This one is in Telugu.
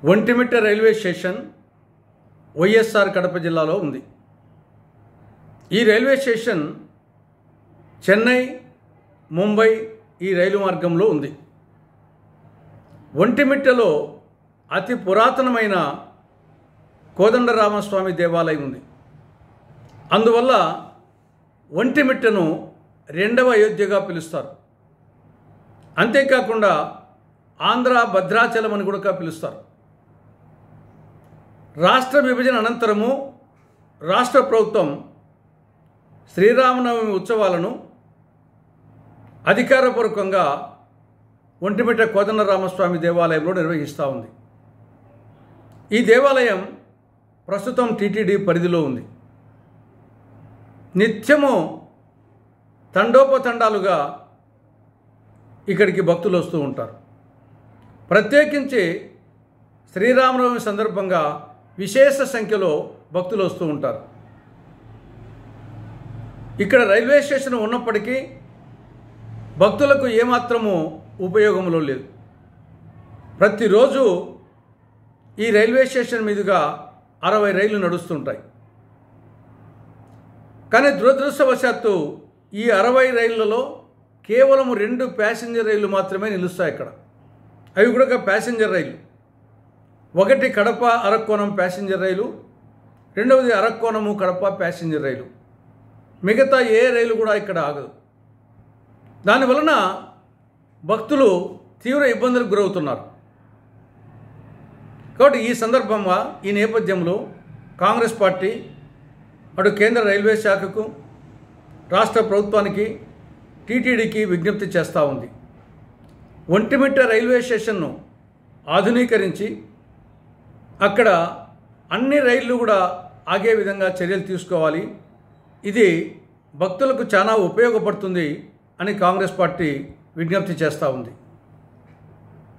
ఒంటిమిట్ట రైల్వే స్టేషన్ వైఎస్ఆర్ కడప జిల్లాలో ఉంది. ఈ రైల్వే స్టేషన్ చెన్నై, ముంబై ఈ రైలు మార్గంలో ఉంది. ఒంటిమిట్టలో అతి పురాతనమైన కోదండరామస్వామి దేవాలయం ఉంది. అందువల్ల ఒంటిమిట్టను రెండవ అయోధ్యగా పిలుస్తారు. అంతేకాకుండా ఆంధ్ర భద్రాచలం అని కూడా పిలుస్తారు. రాష్ట్ర విభజన అనంతరము రాష్ట్ర ప్రభుత్వం శ్రీరామనవమి ఉత్సవాలను అధికారపూర్వకంగా ఒంటిమిట్ట కోదండరామస్వామి దేవాలయంలో నిర్వహిస్తూ ఉంది. ఈ దేవాలయం ప్రస్తుతం టీటీడీ పరిధిలో ఉంది. నిత్యము తండోపతండాలుగా ఇక్కడికి భక్తులు వస్తూ ఉంటారు. ప్రత్యేకించి శ్రీరామనవమి సందర్భంగా విశేష సంఖ్యలో భక్తులు వస్తూ ఉంటారు. ఇక్కడ రైల్వే స్టేషన్ ఉన్నప్పటికీ భక్తులకు ఏమాత్రము ఉపయోగంలో లేదు. ప్రతిరోజు ఈ రైల్వే స్టేషన్ మీదుగా 60 రైళ్లు నడుస్తుంటాయి. కానీ దురదృష్టవశాత్తు ఈ 60 రైళ్లలో కేవలం 2 ప్యాసింజర్ రైళ్లు మాత్రమే నిలుస్తాయి ఇక్కడ. అవి కూడా ప్యాసింజర్ రైలు. ఒకటి కడప అరక్కోణం ప్యాసింజర్ రైలు, రెండవది అరక్కోణము కడప ప్యాసింజర్ రైలు. మిగతా ఏ రైలు కూడా ఇక్కడ ఆగదు. దానివలన భక్తులు తీవ్ర ఇబ్బందులకు గురవుతున్నారు. కాబట్టి ఈ సందర్భంగా ఈ నేపథ్యంలో కాంగ్రెస్ పార్టీ అటు కేంద్ర రైల్వే శాఖకు, రాష్ట్ర ప్రభుత్వానికి, టీటీడీకి విజ్ఞప్తి చేస్తూ ఉంది. ఒంటిమిట్ట రైల్వే స్టేషన్ను ఆధునీకరించి అక్కడ అన్ని రైళ్లు కూడా ఆగే విధంగా చర్యలు తీసుకోవాలి. ఇది భక్తులకు చాలా ఉపయోగపడుతుంది అని కాంగ్రెస్ పార్టీ విజ్ఞప్తి చేస్తూ ఉంది.